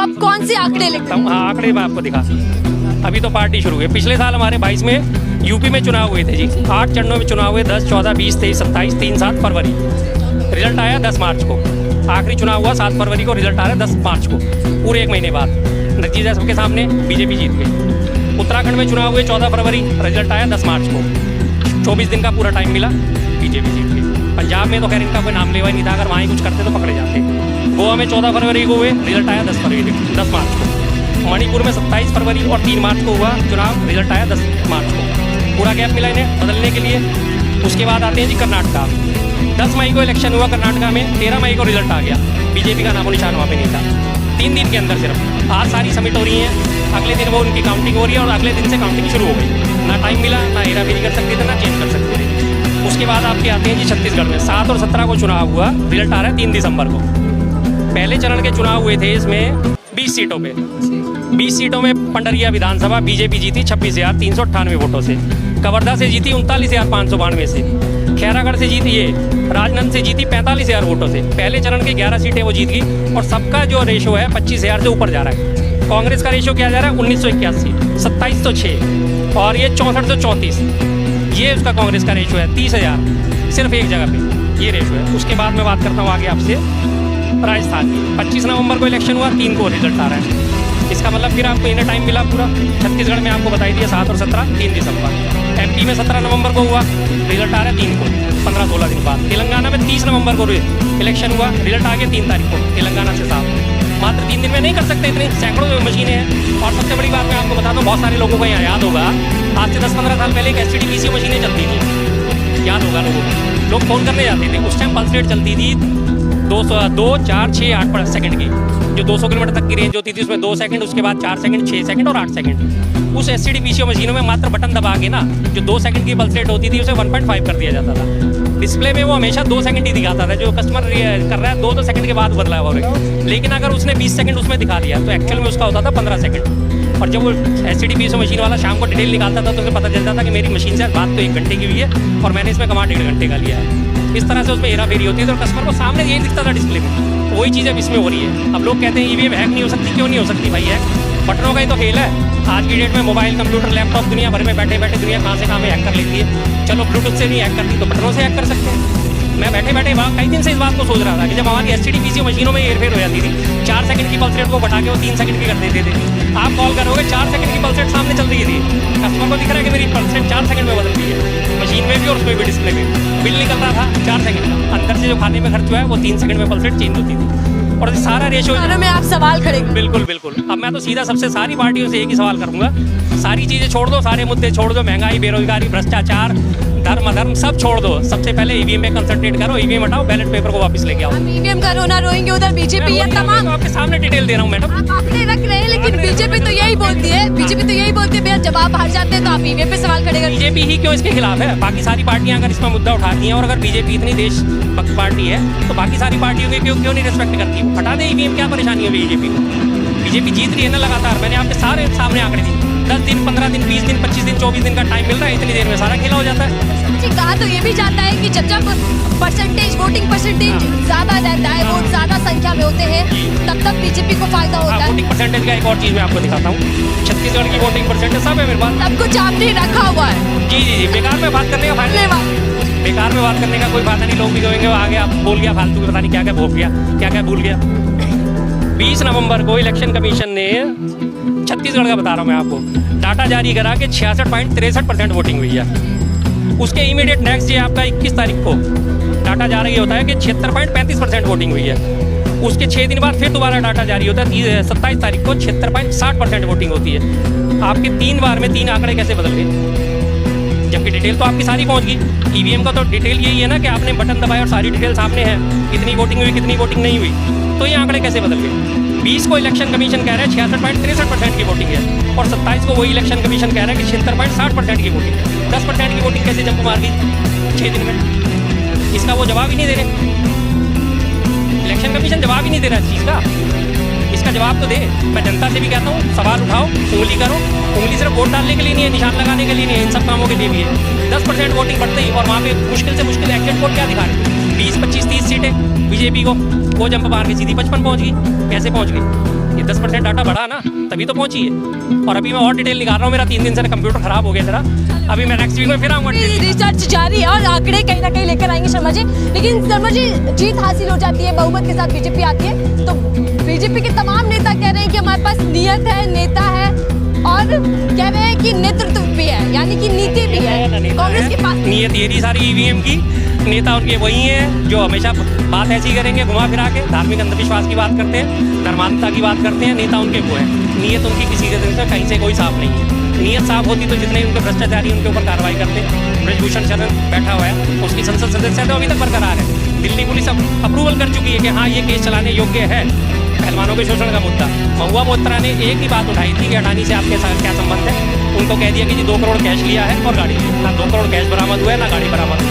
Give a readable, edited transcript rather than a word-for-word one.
तो अब कौन से आंकड़े लिखते हैं? हाँ, आंकड़े मैं आपको दिखा। अभी तो पार्टी शुरू हुई है। पिछले साल हमारे 22 में यूपी में चुनाव हुए थे जी। 8 चरणों में चुनाव हुए, 10, 14, 20, 23, 27, 3, 7 फरवरी। रिजल्ट आया 10 मार्च को। आखिरी चुनाव हुआ 7 फरवरी को, रिजल्ट आ रहा है 10 मार्च को, पूरे 1 महीने बाद। नतीजा सबके सामने, बीजेपी जीत गई। उत्तराखंड में चुनाव हुए 14 फरवरी, रिजल्ट आया 10 मार्च को। 24 दिन का पूरा टाइम मिला, बीजेपी जीत गई। पंजाब में तो खैर इनका कोई नाम लेवा ही नहीं था, अगर वहाँ ही कुछ करते तो पकड़े जाते। गोवा में 14 फरवरी को हुए, रिजल्ट आया 10 मार्च को। मणिपुर में 27 फरवरी और 3 मार्च को हुआ चुनाव, रिजल्ट आया 10 मार्च को। पूरा गैप मिला इन्हें बदलने के लिए। उसके बाद आते हैं जी कर्नाटका। 10 मई को इलेक्शन हुआ कर्नाटका में, 13 मई को रिजल्ट आ गया। बीजेपी का नामो निशान वहाँ पे नहीं था। 3 दिन के अंदर सिर्फ। आज सारी समिट हो रही है, अगले दिन वो उनकी काउंटिंग हो रही है और अगले दिन से काउंटिंग शुरू हो गई। ना टाइम मिला, ना हेरा फेरी कर सकते थे, ना चेंज कर सकते थे। उसके बाद आपके आते हैं जी छत्तीसगढ़ में 7 और 17 को चुनाव हुआ, रिजल्ट आ रहा है 3 दिसंबर को। पहले चरण के चुनाव हुए थे इसमें 20 सीटों पे। 20 सीटों में पंडरिया विधानसभा बीजेपी जीती 26,398 वोटों से। कवर्धा से जीती 39,592 से। खैरागढ़ से जीती ये राजनंद से जीती 45,000 वोटों से। पहले चरण के 11 सीटें वो जीत गई और सबका जो रेशो है 25,000 से ऊपर जा रहा है। कांग्रेस का रेशो क्या जा रहा है 1981, 2706 और ये 6434। ये उसका कांग्रेस का रेशो है 30,000 सिर्फ एक जगह पे, ये रेशो है। उसके बाद मैं बात करता हूँ आगे आपसे राजस्थान की। 25 नवंबर को इलेक्शन हुआ, 3 को रिजल्ट आ रहा है। इसका मतलब फिर आपको इन्हें टाइम मिला पूरा। छत्तीसगढ़ में आपको बताई दिया 7 और 17, 3 दिसंबर। एमपी में 17 नवंबर को हुआ, रिजल्ट आ रहा है 3 को, 15-16 दिन बाद। तेलंगाना में 30 नवंबर को इलेक्शन हुआ, रिजल्ट आ गया 3 तारीख को तेलंगाना से साफ। मात्र 3 दिन में नहीं कर सकते इतनी, सैकड़ों मशीनें हैं। और सबसे बड़ी बात मैं आपको बताता हूँ, बहुत सारे लोगों को यहाँ याद होगा, आज से 10-15 साल पहले एक STD-PC मशीनें चलती थी, याद होगा लोगों को। लोग फ़ोन करने जाते थे, उस टाइम पल्स रेट चलती थी 2, 4, 6, 8 सेकंड की। जो 200 किलोमीटर तक की रेंज होती थी उसमें 2 सेकंड, उसके बाद 4 सेकंड, 6 सेकंड और 8 सेकंड। उस STD-PC मशीनों में मात्र बटन दबा के ना, जो 2 सेकंड की पल्स रेट होती थी उसे 1.5 कर दिया जाता था। डिस्प्ले में वो हमेशा 2 सेकंड ही दिखाता था, जो कस्टमर कर रहा है 2 सेकंड के बाद बदला हुआ है। लेकिन अगर उसने 20 सेकंड उसमें दिखा दिया तो एक्चुअल में उसका होता था 15 सेकंड। और जब वो STD-PC मशीन वाला शाम को डिटेल निकालता था तो उसे पता चलता था कि मेरी मशीन से बात तो 1 घंटे की हुई है और मैंने इसमें कमांड 1.5 घंटे का लिया है। इस तरह से उसमें हेरा फेरी होती है तो कस्टमर को सामने यही दिखता था डिस्प्ले में। वही चीज़ अब इसमें हो रही है। अब लोग कहते हैं EVM हैक नहीं हो सकती, क्यों नहीं हो सकती भाई? हैक बटनों का ही तो खेल है। आज की डेट में मोबाइल, कंप्यूटर, लैपटॉप दुनिया भर में बैठे बैठे दुनिया कहाँ से कहाँ में हैक कर लेती है। चलो ब्लूटूथ से नहीं हैक करती तो बटनों से हैक कर सकते हैं। मैं बैठे बैठे वहाँ कई दिन से इस बात को सोच रहा था कि जब हमारी STD-PC मशीनों में हेरफेर हो जाती थी, 4 सेकंड की पल्स रेट को बढ़ा के वो 3 सेकंड की कर देते थे। आप कॉल करोगे 4 सेकंड की पल्स रेट सामने चल रही थी, कस्टमर को दिख रहा है कि मेरी पल्स रेट 4 सेकंड में बदल रही है, मशीन में भी और उसमें भी डिस्प्ले में। बिल निकल रहा था 4 सेकंड का, अंदर से जो खाने में खर्च हुआ है वो 3 सेकंड में पल्स रेट चेंज होती थी। और सारा रेशो में आप सवाल खड़े करें। बिल्कुल बिल्कुल। अब मैं तो सीधा सबसे सारी पार्टियों से एक ही सवाल करूंगा, सारी चीज़ें छोड़ दो, सारे मुद्दे छोड़ दो, महंगाई, बेरोजगारी, भ्रष्टाचार, धर्म अधर्म सब छोड़ दो। सबसे पहले EVM में कंसंट्रेट करो, EVM हटाओ, बैलेट पेपर को वापस लेके आओ। EVM का रोना रोएंगे, उधर बीजेपी या तमाम आपके सामने डिटेल दे रहा हूँ मैडम। आप आंकड़े रख रहे हैं, लेकिन बीजेपी तो यही बोलती है, भैया जब आप हार जाते हैं तो आप EVM पे सवाल खड़े करते हैं। बीजेपी ही क्यों इसके खिलाफ है? बाकी सारी पार्टियां अगर इसमें मुद्दा उठाती हैं और अगर बीजेपी इतनी देशभक्त पार्टी है तो बाकी सारी पार्टियों की क्यों नहीं रिस्पेक्ट करती? हटा दे EVM, क्या परेशानी है बीजेपी को? बीजेपी जीत रही है ना लगातार। मैंने आपके सारे सामने आंकड़े दी, 10 दिन, 15 दिन, 20 दिन, 25 दिन, 24 दिन का टाइम मिल रहा है, इतनी देर में सारा खेला हो जाता है। कहा तो ये भी जाता है कि जब परसेंटेज, वोटिंग परसेंटेज ज्यादा रहता है, वोट ज्यादा संख्या में होते हैं, तब बीजेपी को फायदा होता है। वोटिंग परसेंटेज का एक और चीज मैं आपको दिखाता हूँ। छत्तीसगढ़ की वोटिंग परसेंटेज सब है मेरे पास, सब कुछ आपने रखा हुआ है। जी। बेकार में बात करने का फायदा, बेकार में बात करने का कोई फायदा नहीं। लोग भी कहेंगे आगे आप बोल गया फालतू, पता नहीं क्या क्या भूल गया, क्या क्या भूल गया। 20 नवंबर को इलेक्शन कमीशन ने, छत्तीसगढ़ का बता रहा हूँ मैं आपको, डाटा जारी करा के 66.63% वोटिंग हुई है। उसके इमीडिएट नेक्स्ट डे आपका 21 तारीख को डाटा जारी होता है कि 76.35% वोटिंग हुई है। उसके 6 दिन बाद फिर दोबारा डाटा जारी होता है, 27 तारीख को 76.60% वोटिंग होती है। आपके 3 बार में 3 आंकड़े कैसे बदल गए? जबकि डिटेल तो आपकी सारी पहुंच गई। EVM का तो डिटेल यही है ना कि आपने बटन दबाया और सारी डिटेल सामने है, कितनी वोटिंग हुई, कितनी वोटिंग नहीं हुई। तो ये आंकड़े कैसे बदल गए? 20 को इलेक्शन कमीशन कह रहा है 66.63% की वोटिंग है और 27 को वही इलेक्शन कमीशन कह रहा है कि 76.60% की वोटिंग है। 10% की वोटिंग कैसे जंप मार दी 6 दिन में? इसका वो जवाब ही नहीं दे रहे। इलेक्शन कमीशन जवाब ही नहीं दे रहा इस चीज़ का। इसका जवाब तो दे। मैं जनता से भी कहता हूँ, सवाल उठाओ, उंगली करो। उंगली सिर्फ वोट डालने के लिए नहीं है, निशान लगाने के लिए नहीं है, इन सब कामों के लिए भी है। 10% वोटिंग बढ़ते ही और वहाँ पे मुश्किल से मुश्किल एग्जिट पोल क्या दिखा रहे थे? 20, 25, 30 सीटें बीजेपी को, वो जंप मार के सीधी 55 पहुँच गई। कैसे पहुँच गई? ये 10% डाटा बढ़ा ना, तभी तो पहुंची है। और अभी मैं और डिटेल निकाल रहा हूँ, मेरा 3 दिन से कंप्यूटर खराब हो गया जरा, अभी मैं नेक्स्ट वीक में फिर आऊँगा। रिसर्च जारी है और आंकड़े कहीं ना कहीं लेकर आएंगे शर्मा जी। लेकिन शर्मा जी, जीत हासिल हो जाती है, बहुमत के साथ बीजेपी आती है, तो बीजेपी के तमाम नेता कह रहे हैं कि हमारे पास नियत है, नेता है, और कह रहे हैं कि नेतृत्व भी है, यानी कि नीति भी है। कांग्रेस के पास नीयत ये थी सारी ईवीएम की, नेता उनके वही हैं जो हमेशा बात ऐसी करेंगे घुमा फिरा के, धार्मिक अंधविश्वास की बात करते हैं, धर्मांधता की बात करते हैं, नेता उनके वो है। नीयत उनकी किसी के दिन से कहीं से कोई साफ नहीं है। नीयत साफ होती तो जितने उनके भ्रष्टाचारी उनके ऊपर कार्रवाई करते। ब्रजभूषण शरण बैठा हुआ है, उसकी संसद सदस्य तो अभी तक बरकरार है। दिल्ली पुलिस अब अप्रूवल कर चुकी है कि हाँ ये केस चलाने योग्य है, पहलवानों के शोषण का मुद्दा। महुआ मोत्रा ने एक ही बात उठाई थी कि अडानी से आपके साथ क्या संबंध है, उनको कह दिया कि जी 2 करोड़ कैश लिया है और गाड़ी ली। ना 2 करोड़ कैश बरामद हुआ है, ना गाड़ी बरामद हुई।